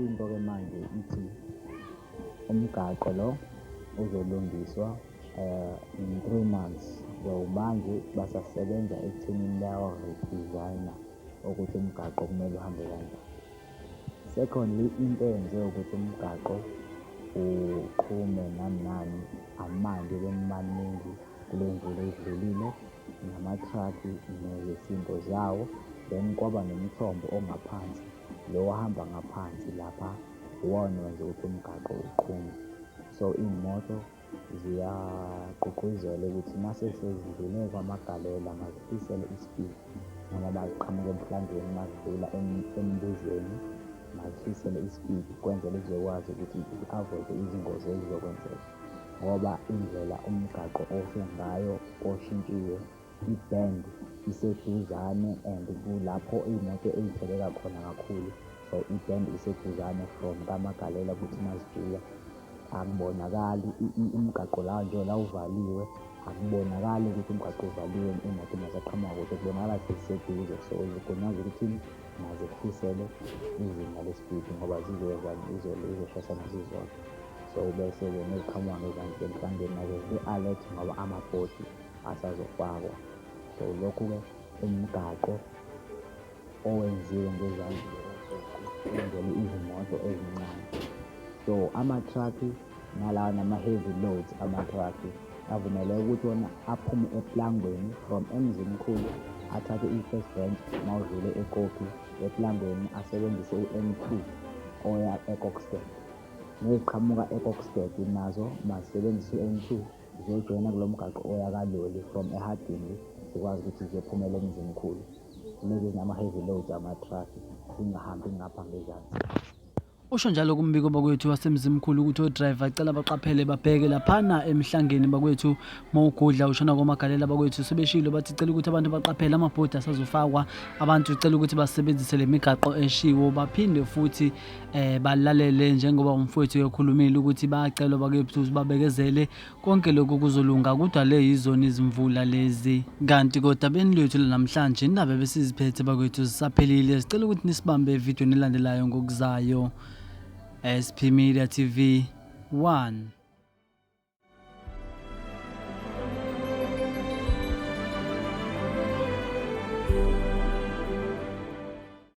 into-ke manje ithi umgaqo lo uzolungiswa in 3 months. So manje basasebenza ekuthenini bayawa-redesign-a ukuthi umgaqo kumele uhambe kanjani. Secondly, into eyenze ukuthi umgaqo uqhume nani amanzi maningi kule mvula edlulile nama-truck nezinto zawo, then kwaba nomthombo ongaphansi lo ohamba ngaphansi lapha, uwona wenza ukuthi umgaqo uqhume. So iy'moto ziyagqugquzelwa ukuthi mase sezidlule kamagalela mazihlisele i-speed noma baziqhamuke emhlangeni mazidlula embuzweni mazihlisele i-speed kwenzela kuzokwazi ukuthi zi-avoid izingozi ezizokwenzeka, ngoba indlela umgaqo ngayo oshintshiwe, i-bend iseduzane and kulapho iy'moto ey'theleka khona kakhulu. So i-bend iseduzane from kamagalela ukuthi mazidlula akubonakali umgaqo la nje la uvaliwe, akubonakali ukuthi umgaqo uvaliwe imoto masaqhamuka kude, kubonakala seziseduze. So zigunyaza ukuthi mazihlisele izinga le-speed ngoba zizoshayisana zizodwa. So bese-ke neziqhamuka ngezansi emhlangeni nazo zi-alert ngoba amabhodi asazofakwa. So lokhu-ke umgaqo owenziwe ngezandla wenzele izimoto ezincane. So ama-truck nalawa nama-heavy loads, ama-truck avumeleke ukuthi wona aphume eplangweni from Mzimkhulu athathe i-first branch mawudlule eKopi eplangweni asebenzise u-N2 oya eKokstad. Neziqhamuka eKokstad nazo mazisebenzise u-N2 ziyojoyina kulo mgaqo oya kaLoli from eHadini zikwazi ukuthi ziyophumela eMzimkhulu. Lezi zinama-heavy loads ama-truck zingahambi ngapha ngezansi. Usho njalo kumbiko bakwethu Wasemzimkhulu ukuthi o-driver acela baqaphele babheke laphana emhlangeni bakwethu mawugudla ushona komagalela bakwethu sebeshilo bathi cela ukuthi abantu baqaphele amabhodi asazofakwa, abantu cela ukuthi basebenzise le migaqo eshiwo baphinde futhi balalele njengoba umfowethu ekhulumile ukuthi bayacelwa bakwethu babekezele konke lokho kuzolunga. Kodwa le yizona izimvula lezi, kanti kodwa beni lethu namhlanje indaba besiziphethe bakwethu zisaphelile. Sicela ukuthi nisibambe evidweni elandelayo ngokuzayo. SP Media TV 1.